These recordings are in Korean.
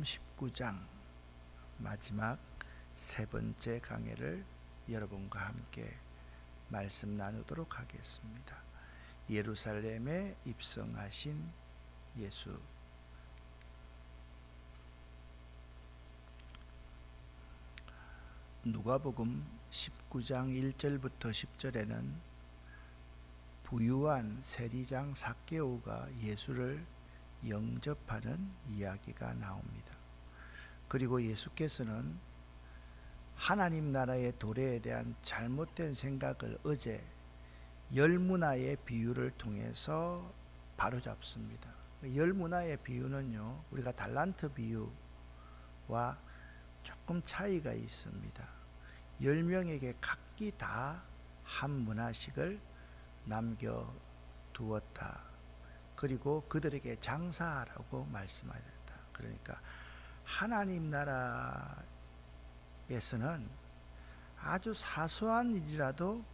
요한복음 19장 마지막 세 번째 강해를 여러분과 함께 말씀 나누도록 하겠습니다. 예루살렘에 입성하신 예수. 누가복음 19장 1절부터 10절에는 부유한 세리장 삭개오가 예수를 영접하는 이야기가 나옵니다. 그리고 예수께서는 하나님 나라의 도래에 대한 잘못된 생각을 어제 열문화의 비유를 통해서 바로잡습니다. 열문화의 비유는요, 우리가 달란트 비유와 조금 차이가 있습니다. 10명에게 각기 다 한 문화씩을 남겨두었다. 그리고 그들에게 장사하라고 말씀하셨다. 그러니까 하나님 나라에서는 아주 사소한 일이라도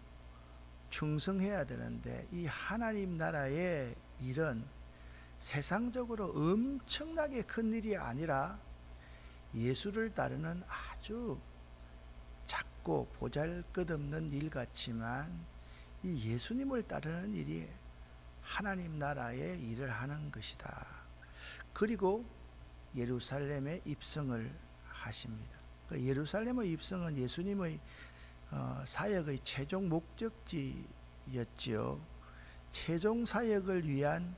충성해야 되는데, 이 하나님 나라의 일은 세상적으로 엄청나게 큰 일이 아니라 예수를 따르는 아주 작고 보잘것없는 일 같지만, 이 예수님을 따르는 일이 하나님 나라의 일을 하는 것이다. 그리고 예루살렘에 입성을 하십니다. 예루살렘의 입성은 예수님의 사역의 최종 목적지였지요. 최종 사역을 위한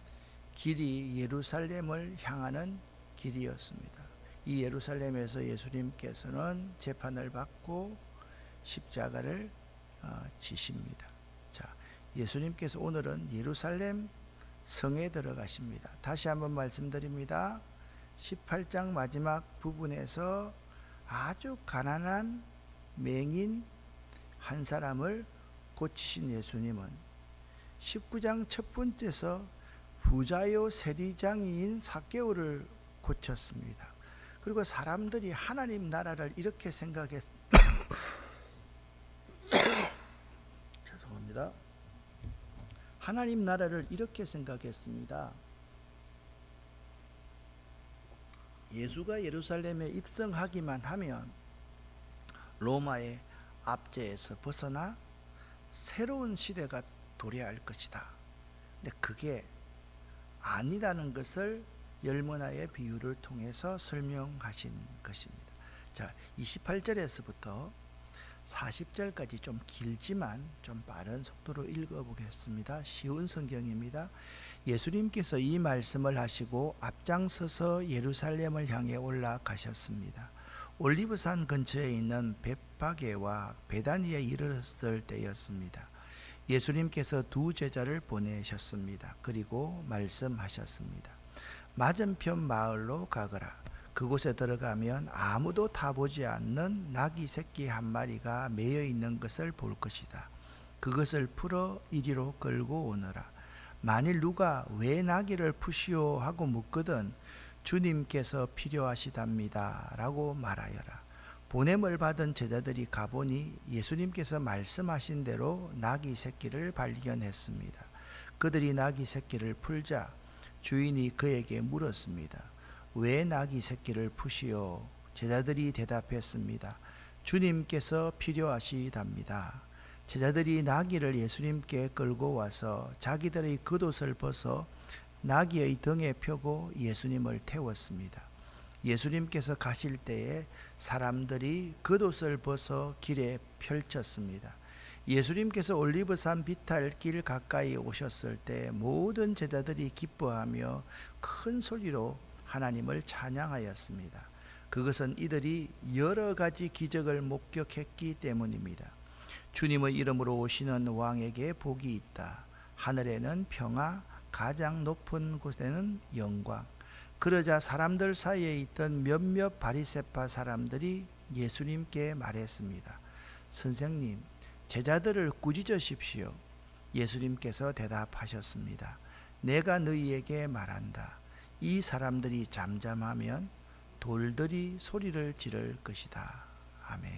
길이 예루살렘을 향하는 길이었습니다. 이 예루살렘에서 예수님께서는 재판을 받고 십자가를 지십니다. 자, 예수님께서 오늘은 예루살렘 성에 들어가십니다. 다시 한번 말씀드립니다. 18장 마지막 부분에서 아주 가난한 맹인 한 사람을 고치신 예수님은 19장 첫 번째에서 부자요 세리장인 삭개오를 고쳤습니다. 그리고 사람들이 하나님 나라를 이렇게 죄송합니다. 하나님 나라를 이렇게 생각했습니다. 예수가 예루살렘에 입성하기만 하면 로마의 압제에서 벗어나 새로운 시대가 도래할 것이다. 근데 그게 아니라는 것을 열문화의 비유를 통해서 설명하신 것입니다. 자, 28절에서부터 40절까지 좀 길지만 좀 빠른 속도로 읽어보겠습니다. 쉬운 성경입니다. 예수님께서 이 말씀을 하시고 앞장서서 예루살렘을 향해 올라가셨습니다. 올리브산 근처에 있는 벳파게와 베다니에 이르렀을 때였습니다. 예수님께서 두 제자를 보내셨습니다. 그리고 말씀하셨습니다. 맞은편 마을로 가거라. 그곳에 들어가면 아무도 타보지 않는 나귀 새끼 한 마리가 매여 있는 것을 볼 것이다. 그것을 풀어 이리로 끌고 오너라. 만일 누가 왜 나귀를 푸시오 하고 묻거든 주님께서 필요하시답니다 라고 말하여라. 보냄을 받은 제자들이 가보니 예수님께서 말씀하신 대로 나귀 새끼를 발견했습니다. 그들이 나귀 새끼를 풀자 주인이 그에게 물었습니다. 왜 나귀 새끼를 푸시오? 제자들이 대답했습니다. 주님께서 필요하시답니다. 제자들이 나귀를 예수님께 끌고 와서 자기들의 겉옷을 벗어 나귀의 등에 펴고 예수님을 태웠습니다. 예수님께서 가실 때에 사람들이 겉옷을 벗어 길에 펼쳤습니다. 예수님께서 올리브산 비탈길 가까이 오셨을 때 모든 제자들이 기뻐하며 큰 소리로 하나님을 찬양하였습니다. 그것은 이들이 여러 가지 기적을 목격했기 때문입니다. 주님의 이름으로 오시는 왕에게 복이 있다. 하늘에는 평화, 가장 높은 곳에는 영광. 그러자 사람들 사이에 있던 몇몇 바리새파 사람들이 예수님께 말했습니다. 선생님, 제자들을 꾸짖으십시오. 예수님께서 대답하셨습니다. 내가 너희에게 말한다. 이 사람들이 잠잠하면 돌들이 소리를 지를 것이다. 아멘.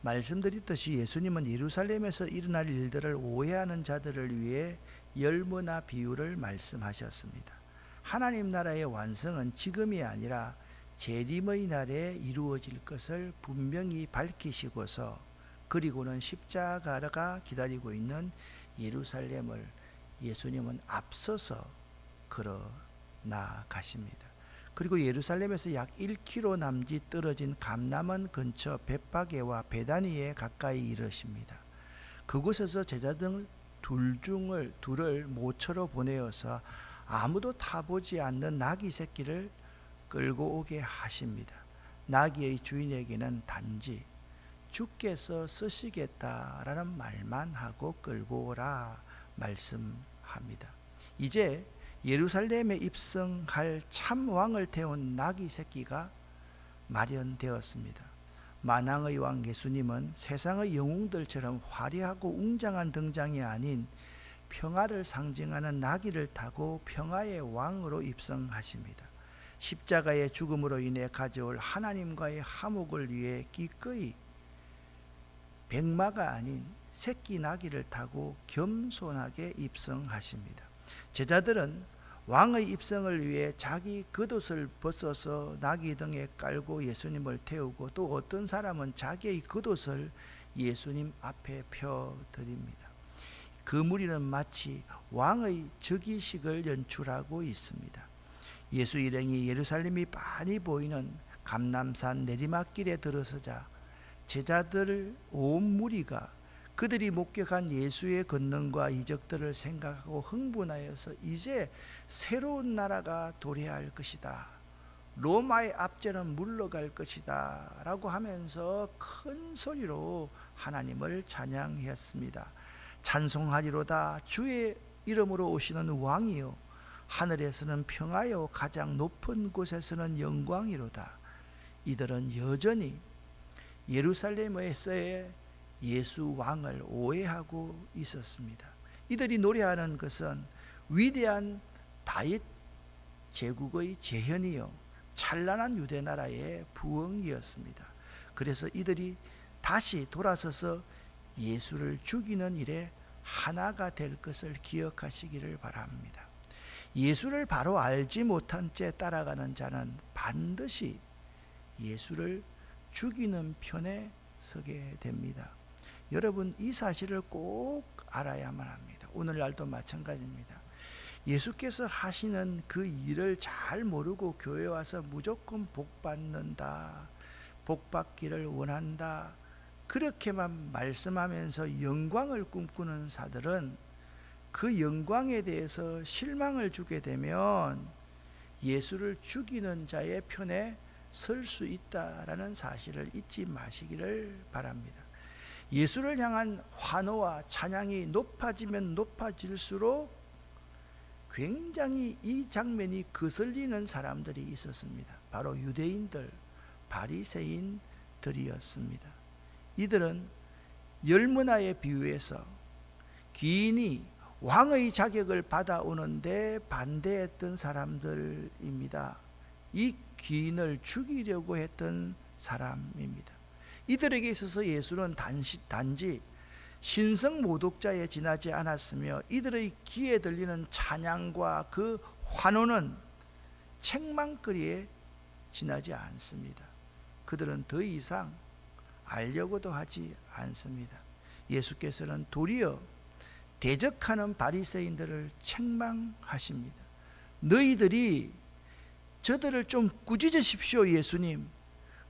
말씀드렸듯이 예수님은 예루살렘에서 일어날 일들을 오해하는 자들을 위해 열문화 비유를 말씀하셨습니다. 하나님 나라의 완성은 지금이 아니라 재림의 날에 이루어질 것을 분명히 밝히시고서 그리고는 십자가가 기다리고 있는 예루살렘을 예수님은 앞서서 걸어 나가십니다. 그리고 예루살렘에서 약 1km 남짓 떨어진 감람원 근처 벳바게와 베다니에 가까이 이르십니다. 그곳에서 제자들 둘을 모처로 보내어서 아무도 타보지 않는 나귀 새끼를 끌고 오게 하십니다. 나귀의 주인에게는 단지 주께서 쓰시겠다라는 말만 하고 끌고 오라 말씀합니다. 이제 예루살렘에 입성할 참 왕을 태운 나귀 새끼가 마련되었습니다. 만왕의 왕 예수님은 세상의 영웅들처럼 화려하고 웅장한 등장이 아닌 평화를 상징하는 나귀를 타고 평화의 왕으로 입성하십니다. 십자가의 죽음으로 인해 가져올 하나님과의 화목을 위해 기꺼이 백마가 아닌 새끼 나귀를 타고 겸손하게 입성하십니다. 제자들은 왕의 입성을 위해 자기 겉옷을 벗어서 나귀 등에 깔고 예수님을 태우고 또 어떤 사람은 자기의 겉옷을 예수님 앞에 펴드립니다. 그 무리는 마치 왕의 즉위식을 연출하고 있습니다. 예수 일행이 예루살렘이 빤히 보이는 감람산 내리막길에 들어서자 제자들 온 무리가 그들이 목격한 예수의 권능과 이적들을 생각하고 흥분하여서 이제 새로운 나라가 도래할 것이다. 로마의 압제는 물러갈 것이다. 라고 하면서 큰 소리로 하나님을 찬양했습니다. 찬송하리로다. 주의 이름으로 오시는 왕이요. 하늘에서는 평화요. 가장 높은 곳에서는 영광이로다. 이들은 여전히 예루살렘에서의 예수 왕을 오해하고 있었습니다. 이들이 노래하는 것은 위대한 다윗 제국의 재현이요 찬란한 유대 나라의 부흥이었습니다. 그래서 이들이 다시 돌아서서 예수를 죽이는 일에 하나가 될 것을 기억하시기를 바랍니다. 예수를 바로 알지 못한 채 따라가는 자는 반드시 예수를 죽이는 편에 서게 됩니다. 여러분, 이 사실을 꼭 알아야만 합니다. 오늘날도 마찬가지입니다. 예수께서 하시는 그 일을 잘 모르고 교회 와서 무조건 복 받는다, 복 받기를 원한다, 그렇게만 말씀하면서 영광을 꿈꾸는 자들은 그 영광에 대해서 실망을 주게 되면 예수를 죽이는 자의 편에 설 수 있다라는 사실을 잊지 마시기를 바랍니다. 예수를 향한 환호와 찬양이 높아지면 높아질수록 굉장히 이 장면이 거슬리는 사람들이 있었습니다. 바로 유대인들, 바리새인들이었습니다. 이들은 열문화에 비유해서 귀인이 왕의 자격을 받아오는데 반대했던 사람들입니다. 이 귀인을 죽이려고 했던 사람입니다. 이들에게 있어서 예수는 단지 신성모독자에 지나지 않았으며 이들의 귀에 들리는 찬양과 그 환호는 책망거리에 지나지 않습니다. 그들은 더 이상 알려고도 하지 않습니다. 예수께서는 도리어 대적하는 바리새인들을 책망하십니다. 너희들이 저들을 좀 꾸짖으십시오. 예수님,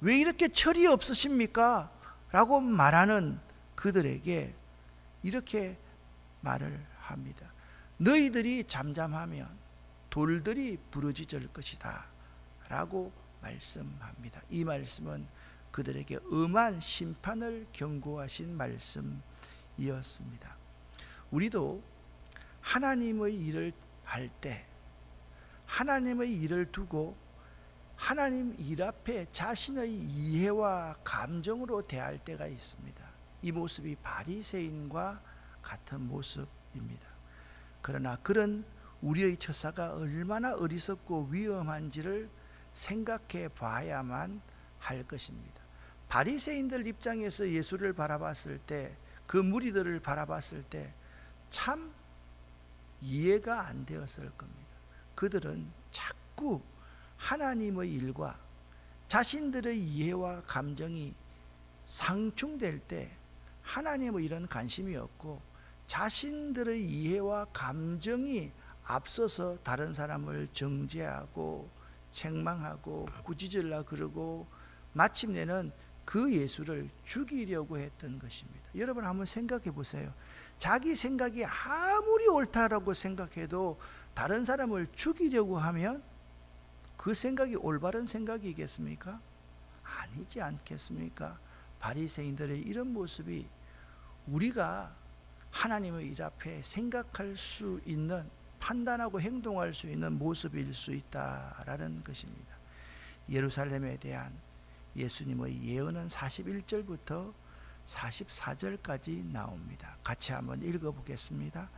왜 이렇게 철이 없으십니까? 라고 말하는 그들에게 이렇게 말을 합니다. 너희들이 잠잠하면 돌들이 부러질 것이다 라고 말씀합니다. 이 말씀은 그들에게 엄한 심판을 경고하신 말씀이었습니다. 우리도 하나님의 일을 할 때 하나님의 일을 두고 하나님 일 앞에 자신의 이해와 감정으로 대할 때가 있습니다. 이 모습이 바리새인과 같은 모습입니다. 그러나 그런 우리의 처사가 얼마나 어리석고 위험한지를 생각해 봐야만 할 것입니다. 바리새인들 입장에서 예수를 바라봤을 때, 그 무리들을 바라봤을 때 참 이해가 안 되었을 겁니다. 그들은 자꾸 하나님의 일과 자신들의 이해와 감정이 상충될 때 하나님의 일은 관심이 없고 자신들의 이해와 감정이 앞서서 다른 사람을 정죄하고 책망하고 꾸짖으려 그러고 마침내는 그 예수를 죽이려고 했던 것입니다. 여러분 한번 생각해 보세요. 자기 생각이 아무리 옳다라고 생각해도 다른 사람을 죽이려고 하면 그 생각이 올바른 생각이겠습니까? 아니지 않겠습니까? 바리새인들의 이런 모습이 우리가 하나님의 일 앞에 생각할 수 있는, 판단하고 행동할 수 있는 모습일 수 있다라는 것입니다. 예루살렘에 대한 예수님의 예언은 41절부터 44절까지 나옵니다. 같이 한번 읽어보겠습니다.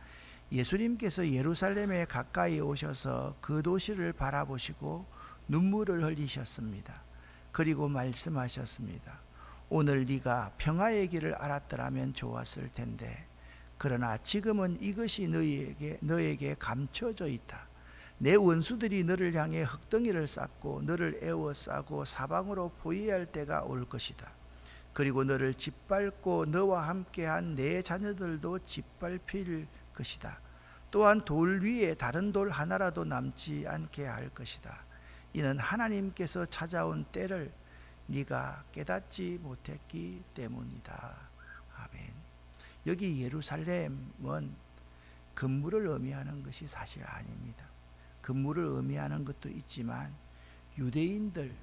예수님께서 예루살렘에 가까이 오셔서 그 도시를 바라보시고 눈물을 흘리셨습니다. 그리고 말씀하셨습니다. 오늘 네가 평화의 길을 알았더라면 좋았을 텐데 그러나 지금은 이것이 너에게 감춰져 있다. 내 원수들이 너를 향해 흙덩이를 쌓고 너를 에워싸고 사방으로 포위할 때가 올 것이다. 그리고 너를 짓밟고 너와 함께한 내 자녀들도 짓밟힐 것이다. 또한 돌 위에 다른 돌 하나라도 남지 않게 할 것이다. 이는 하나님께서 찾아온 때를 네가 깨닫지 못했기 때문이다. 아멘. 여기 예루살렘은 건물을 의미하는 것이 사실 아닙니다. 건물을 의미하는 것도 있지만 유대인들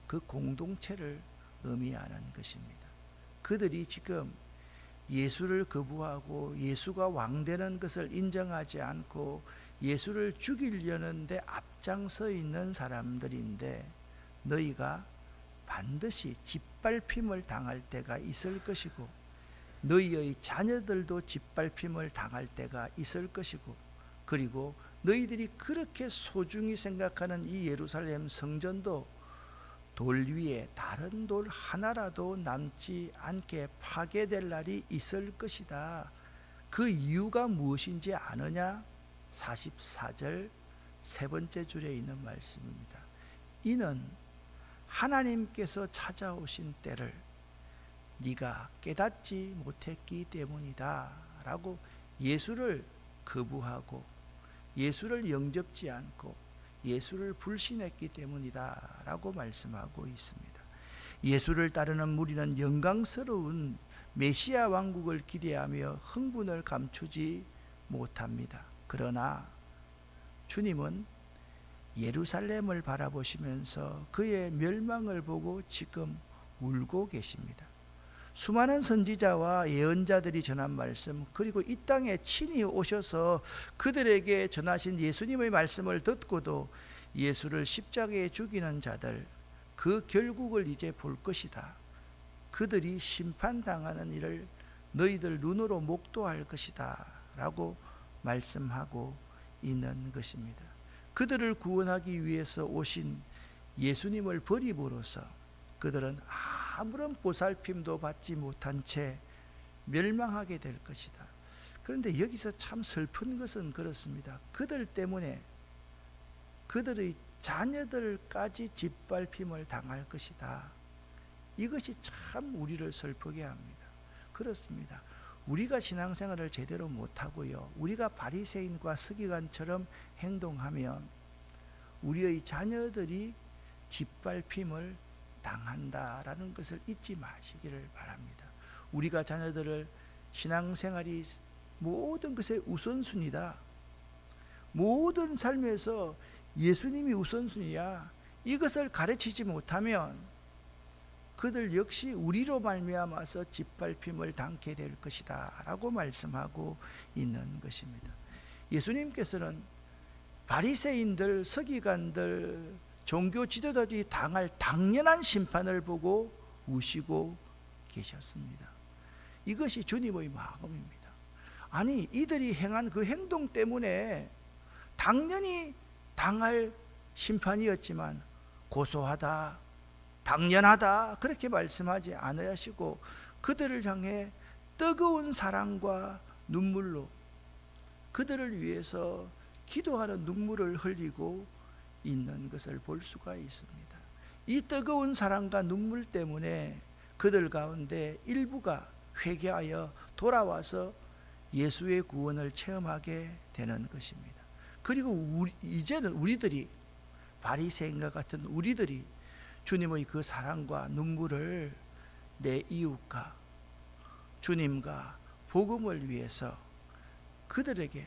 그 공동체를 의미하는 것입니다. 그들이 지금 예수를 거부하고 예수가 왕되는 것을 인정하지 않고 예수를 죽이려는데 앞장서 있는 사람들인데 너희가 반드시 짓밟힘을 당할 때가 있을 것이고 너희의 자녀들도 짓밟힘을 당할 때가 있을 것이고 그리고 너희들이 그렇게 소중히 생각하는 이 예루살렘 성전도 돌 위에 다른 돌 하나라도 남지 않게 파괴될 날이 있을 것이다. 그 이유가 무엇인지 아느냐? 44절 세 번째 줄에 있는 말씀입니다. 이는 하나님께서 찾아오신 때를 네가 깨닫지 못했기 때문이다 라고 예수를 거부하고 예수를 영접지 않고 예수를 불신했기 때문이다 라고 말씀하고 있습니다. 예수를 따르는 무리는 영광스러운 메시아 왕국을 기대하며 흥분을 감추지 못합니다. 그러나 주님은 예루살렘을 바라보시면서 그의 멸망을 보고 지금 울고 계십니다. 수많은 선지자와 예언자들이 전한 말씀 그리고 이 땅에 친히 오셔서 그들에게 전하신 예수님의 말씀을 듣고도 예수를 십자가에 죽이는 자들 그 결국을 이제 볼 것이다. 그들이 심판당하는 일을 너희들 눈으로 목도할 것이다 라고 말씀하고 있는 것입니다. 그들을 구원하기 위해서 오신 예수님을 버림으로써 그들은 아무런 보살핌도 받지 못한 채 멸망하게 될 것이다. 그런데 여기서 참 슬픈 것은 그렇습니다. 그들 때문에 그들의 자녀들까지 짓밟힘을 당할 것이다. 이것이 참 우리를 슬프게 합니다. 그렇습니다. 우리가 신앙생활을 제대로 못하고요, 우리가 바리새인과 서기관처럼 행동하면 우리의 자녀들이 짓밟힘을 당한다라는 것을 잊지 마시기를 바랍니다. 우리가 자녀들을 신앙생활이 모든 것의 우선순위다, 모든 삶에서 예수님이 우선순위야, 이것을 가르치지 못하면 그들 역시 우리로 말미암아서 짓밟힘을 당게 될 것이다 라고 말씀하고 있는 것입니다. 예수님께서는 바리새인들, 서기관들, 종교 지도자들이 당할 당연한 심판을 보고 우시고 계셨습니다. 이것이 주님의 마음입니다. 아니, 이들이 행한 그 행동 때문에 당연히 당할 심판이었지만 고소하다, 당연하다 그렇게 말씀하지 않으시고 그들을 향해 뜨거운 사랑과 눈물로 그들을 위해서 기도하는 눈물을 흘리고 있는 것을 볼 수가 있습니다. 이 뜨거운 사랑과 눈물 때문에 그들 가운데 일부가 회개하여 돌아와서 예수의 구원을 체험하게 되는 것입니다. 그리고 이제는 우리들이, 바리새인과 같은 우리들이 주님의 그 사랑과 눈물을 내 이웃과 주님과 복음을 위해서 그들에게,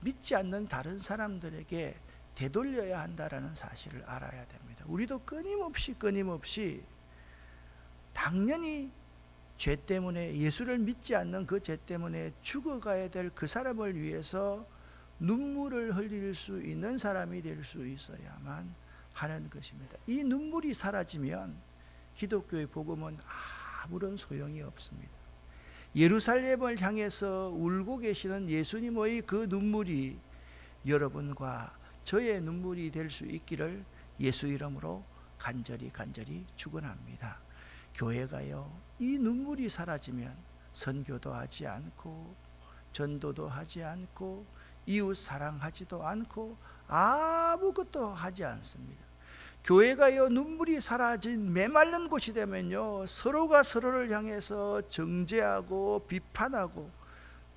믿지 않는 다른 사람들에게 되돌려야 한다라는 사실을 알아야 됩니다. 우리도 끊임없이 당연히 죄 때문에, 예수를 믿지 않는 그 죄 때문에 죽어가야 될 그 사람을 위해서 눈물을 흘릴 수 있는 사람이 될 수 있어야만 하는 것입니다. 이 눈물이 사라지면 기독교의 복음은 아무런 소용이 없습니다. 예루살렘을 향해서 울고 계시는 예수님의 그 눈물이 여러분과 저의 눈물이 될 수 있기를 예수 이름으로 간절히 축원합니다. 교회가요, 이 눈물이 사라지면 선교도 하지 않고 전도도 하지 않고 이웃 사랑하지도 않고 아무것도 하지 않습니다. 교회가요, 눈물이 사라진 메마른 곳이 되면요, 서로가 서로를 향해서 정죄하고 비판하고,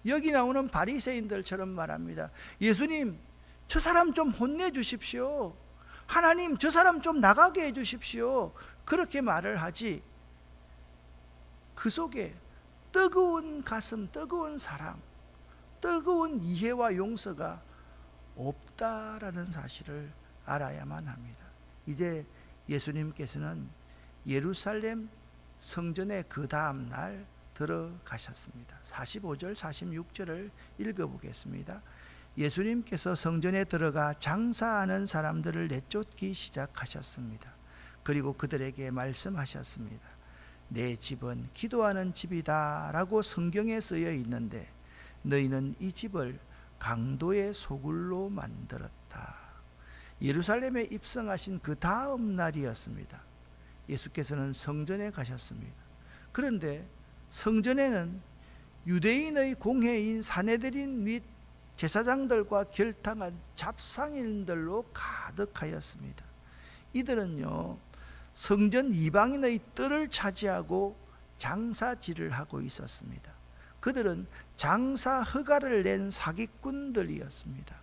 여기 나오는 바리새인들처럼 말합니다. 예수님, 저 사람 좀 혼내주십시오. 하나님, 저 사람 좀 나가게 해주십시오. 그렇게 말을 하지, 그 속에 뜨거운 가슴, 뜨거운 사랑, 뜨거운 이해와 용서가 없다라는 사실을 알아야만 합니다. 이제 예수님께서는 예루살렘 성전에 그 다음 날 들어가셨습니다. 45절 46절을 읽어보겠습니다. 예수님께서 성전에 들어가 장사하는 사람들을 내쫓기 시작하셨습니다. 그리고 그들에게 말씀하셨습니다. 내 집은 기도하는 집이다 라고 성경에 쓰여 있는데 너희는 이 집을 강도의 소굴로 만들었다. 예루살렘에 입성하신 그 다음 날이었습니다. 예수께서는 성전에 가셨습니다. 그런데 성전에는 유대인의 공회인 사내들인 및 제사장들과 결탁한 잡상인들로 가득하였습니다. 이들은요, 성전 이방인의 뜰을 차지하고 장사질을 하고 있었습니다. 그들은 장사 허가를 낸 사기꾼들이었습니다.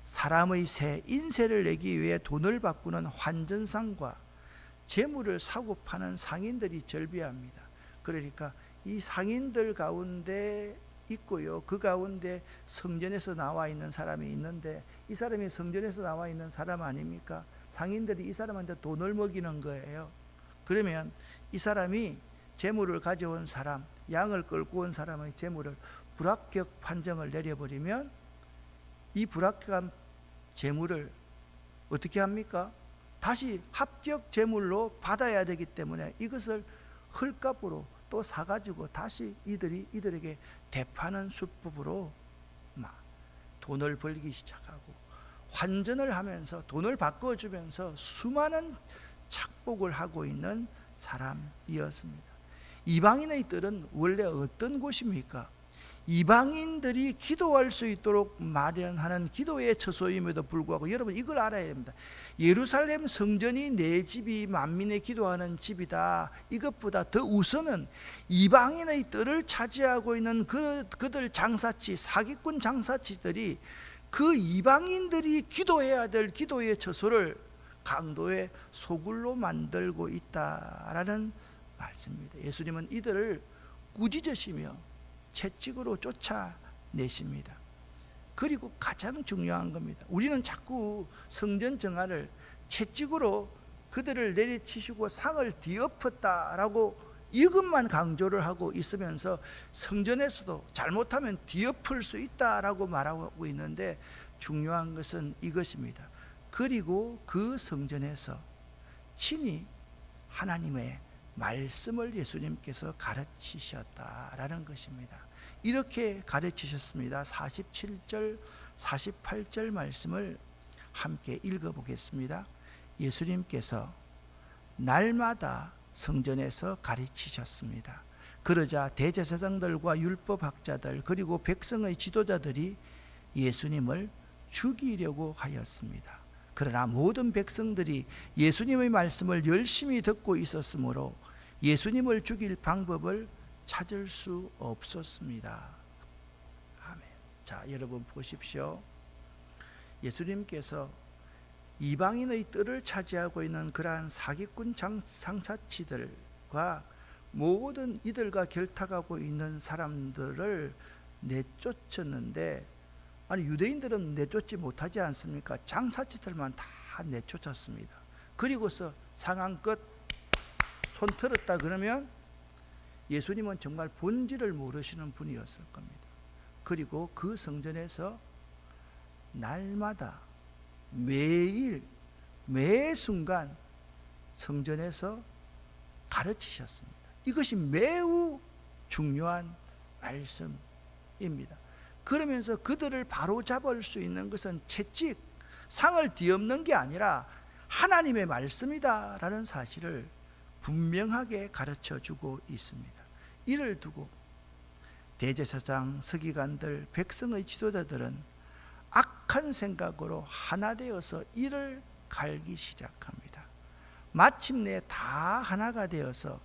사람의 새, 인세를 내기 위해 돈을 바꾸는 환전상과 재물을 사고 파는 상인들이 절비합니다. 그러니까 이 상인들 가운데 있고요, 그 가운데 성전에서 나와 있는 사람이 있는데, 이 사람이 성전에서 나와 있는 사람 아닙니까? 상인들이 이 사람한테 돈을 먹이는 거예요. 그러면 이 사람이 재물을 가져온 사람, 양을 끌고 온 사람의 재물을 불합격 판정을 내려버리면 이 불합격한 재물을 어떻게 합니까? 다시 합격 재물로 받아야 되기 때문에 이것을 헐값으로 또 사가지고 다시 이들에게 대파는 수법으로 막 돈을 벌기 시작하고, 환전을 하면서 돈을 바꿔주면서 수많은 착복을 하고 있는 사람이었습니다. 이방인의 뜰은 원래 어떤 곳입니까? 이방인들이 기도할 수 있도록 마련하는 기도의 처소임에도 불구하고, 여러분 이걸 알아야 됩니다. 예루살렘 성전이 내 집이 만민의 기도하는 집이다, 이것보다 더 우선은 이방인의 뜰을 차지하고 있는 그들 장사치, 사기꾼 장사치들이 그 이방인들이 기도해야 될 기도의 처소를 강도의 소굴로 만들고 있다라는 말씀입니다. 예수님은 이들을 꾸짖으시며 채찍으로 쫓아내십니다. 그리고 가장 중요한 겁니다. 우리는 자꾸 성전 정화를 채찍으로 그들을 내리치시고 상을 뒤엎었다라고 이것만 강조를 하고 있으면서 성전에서도 잘못하면 뒤엎을 수 있다라고 말하고 있는데, 중요한 것은 이것입니다. 그리고 그 성전에서 친히 하나님의 말씀을 예수님께서 가르치셨다라는 것입니다. 이렇게 가르치셨습니다. 47절 48절 말씀을 함께 읽어보겠습니다. 예수님께서 날마다 성전에서 가르치셨습니다. 그러자 대제사장들과 율법학자들 그리고 백성의 지도자들이 예수님을 죽이려고 하였습니다. 그러나 모든 백성들이 예수님의 말씀을 열심히 듣고 있었으므로 예수님을 죽일 방법을 찾을 수 없었습니다. 아멘. 자, 여러분 보십시오. 예수님께서 이방인의 뜰을 차지하고 있는 그러한 사기꾼 장사치들과 모든 이들과 결탁하고 있는 사람들을 내쫓았는데, 아니 유대인들은 내쫓지 못하지 않습니까? 장사치들만 다 내쫓았습니다. 그리고서 상황 끝 손 틀었다 그러면 예수님은 정말 본질을 모르시는 분이었을 겁니다. 그리고 그 성전에서 날마다 매일 매 순간 성전에서 가르치셨습니다. 이것이 매우 중요한 말씀입니다. 그러면서 그들을 바로잡을 수 있는 것은 채찍, 상을 뒤엎는 게 아니라 하나님의 말씀이다라는 사실을 분명하게 가르쳐주고 있습니다. 이를 두고 대제사장, 서기관들, 백성의 지도자들은 악한 생각으로 하나 되어서 이를 갈기 시작합니다. 마침내 다 하나가 되어서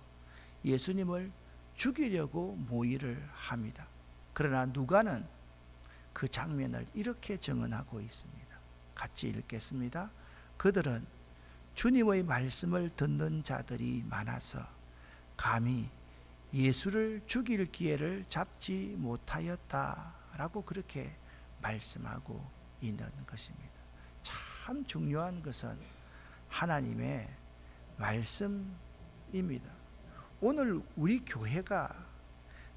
예수님을 죽이려고 모의를 합니다. 그러나 누가는 그 장면을 이렇게 증언하고 있습니다. 같이 읽겠습니다. 그들은 주님의 말씀을 듣는 자들이 많아서 감히 예수를 죽일 기회를 잡지 못하였다라고 그렇게 말씀하고 있는 것입니다. 참 중요한 것은 하나님의 말씀입니다. 오늘 우리 교회가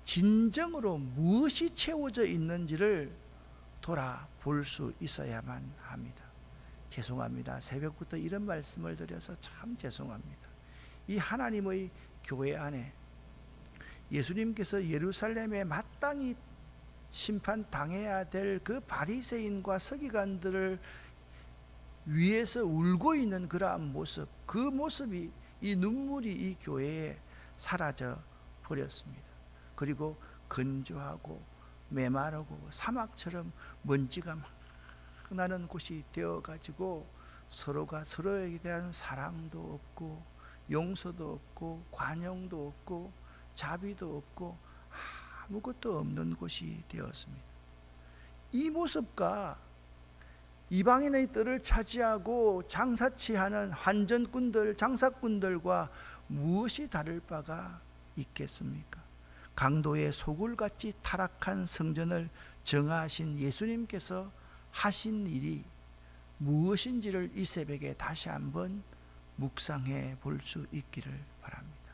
진정으로 무엇이 채워져 있는지를 돌아볼 수 있어야만 합니다. 죄송합니다. 새벽부터 이런 말씀을 드려서 참 죄송합니다. 이 하나님의 교회 안에 예수님께서 예루살렘에 마땅히 심판당해야 될 그 바리새인과 서기관들을 위해서 울고 있는 그러한 모습, 그 모습이, 이 눈물이 이 교회에 사라져 버렸습니다. 그리고 건조하고 메마르고 사막처럼 먼지가 막 나는 곳이 되어가지고 서로가 서로에 대한 사랑도 없고 용서도 없고 관용도 없고 자비도 없고 아무것도 없는 곳이 되었습니다. 이 모습과 이방인의 뜰을 차지하고 장사치하는 환전꾼들, 장사꾼들과 무엇이 다를 바가 있겠습니까? 강도의 소굴같이 타락한 성전을 정하신 예수님께서 하신 일이 무엇인지를 이 새벽에 다시 한번 묵상해 볼 수 있기를 바랍니다.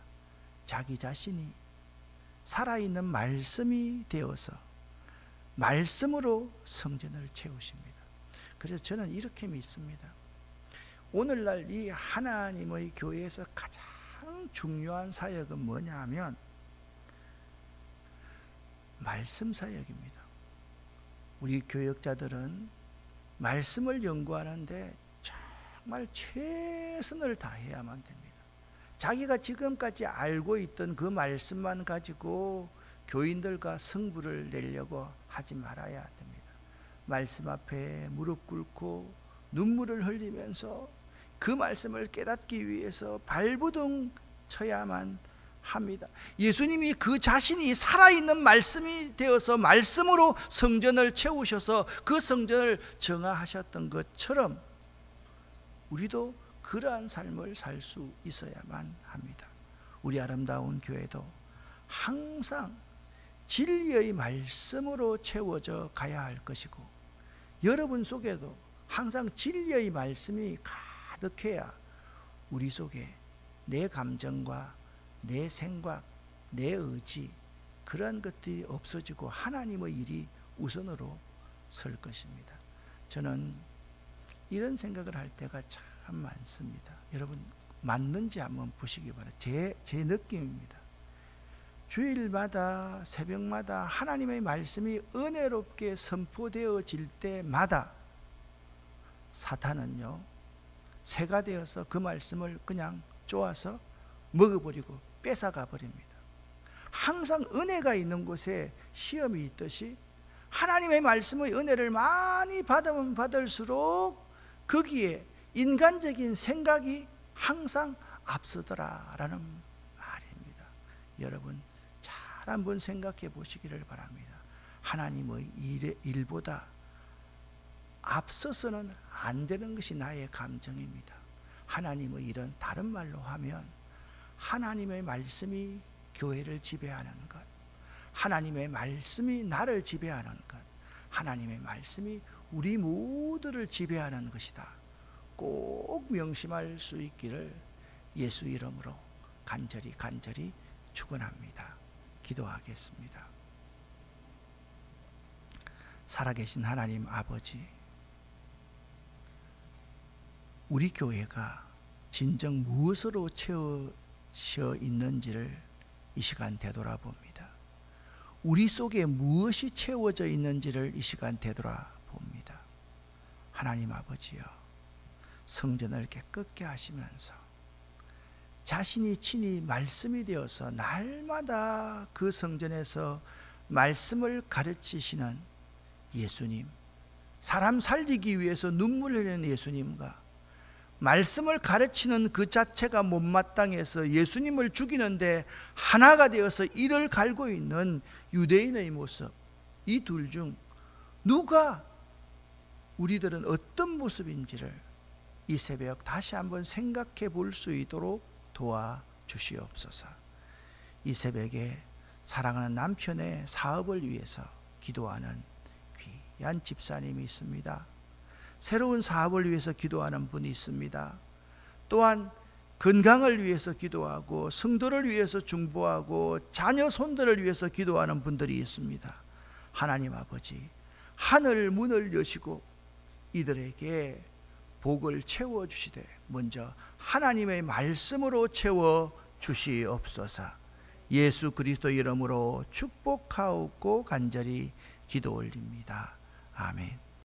자기 자신이 살아있는 말씀이 되어서 말씀으로 성전을 채우십니다. 그래서 저는 이렇게 믿습니다. 오늘날 이 하나님의 교회에서 가장 중요한 사역은 뭐냐 하면 말씀 사역입니다. 우리 교역자들은 말씀을 연구하는데 정말 최선을 다해야만 됩니다. 자기가 지금까지 알고 있던 그 말씀만 가지고 교인들과 승부를 내려고 하지 말아야 됩니다. 말씀 앞에 무릎 꿇고 눈물을 흘리면서 그 말씀을 깨닫기 위해서 발부둥 쳐야만 합니다. 예수님이 그 자신이 살아있는 말씀이 되어서 말씀으로 성전을 채우셔서 그 성전을 정화하셨던 것처럼 우리도 그러한 삶을 살 수 있어야만 합니다. 우리 아름다운 교회도 항상 진리의 말씀으로 채워져 가야 할 것이고 여러분 속에도 항상 진리의 말씀이 가득해야 우리 속에 내 감정과 내 생각, 내 의지 그런 것들이 없어지고 하나님의 일이 우선으로 설 것입니다. 저는 이런 생각을 할 때가 참 많습니다. 여러분 맞는지 한번 보시기 바랍니다. 제 느낌입니다. 주일마다 새벽마다 하나님의 말씀이 은혜롭게 선포되어질 때마다 사탄은요 새가 되어서 그 말씀을 그냥 쪼아서 먹어버리고 뺏어가 버립니다. 항상 은혜가 있는 곳에 시험이 있듯이 하나님의 말씀의 은혜를 많이 받으면 받을수록 거기에 인간적인 생각이 항상 앞서더라라는 말입니다. 여러분 잘 한번 생각해 보시기를 바랍니다. 하나님의 일보다 앞서서는 안 되는 것이 나의 감정입니다. 하나님의 일은 다른 말로 하면 하나님의 말씀이 교회를 지배하는 것, 하나님의 말씀이 나를 지배하는 것, 하나님의 말씀이 우리 모두를 지배하는 것이다. 꼭 명심할 수 있기를 예수 이름으로 간절히 축원합니다. 기도하겠습니다. 살아계신 하나님 아버지, 우리 교회가 진정 무엇으로 채워져 있는지를 이 시간 되돌아봅니다. 우리 속에 무엇이 채워져 있는지를 이 시간 되돌아봅니다. 하나님 아버지여, 성전을 깨끗게 하시면서 자신이 친히 말씀이 되어서 날마다 그 성전에서 말씀을 가르치시는 예수님, 사람 살리기 위해서 눈물 흘리는 예수님과 말씀을 가르치는 그 자체가 못마땅해서 예수님을 죽이는데 하나가 되어서 이를 갈고 있는 유대인의 모습, 이 둘 중 누가 우리들은 어떤 모습인지를 이 새벽 다시 한번 생각해 볼 수 있도록 도와주시옵소서. 이 새벽에 사랑하는 남편의 사업을 위해서 기도하는 귀한 집사님이 있습니다. 새로운 사업을 위해서 기도하는 분이 있습니다. 또한 건강을 위해서 기도하고 성도를 위해서 중보하고 자녀 손들을 위해서 기도하는 분들이 있습니다. 하나님 아버지, 하늘 문을 여시고 이들에게 복을 채워주시되 먼저 하나님의 말씀으로 채워주시옵소서. 예수 그리스도 이름으로 축복하옵고 간절히 기도 올립니다. 아멘.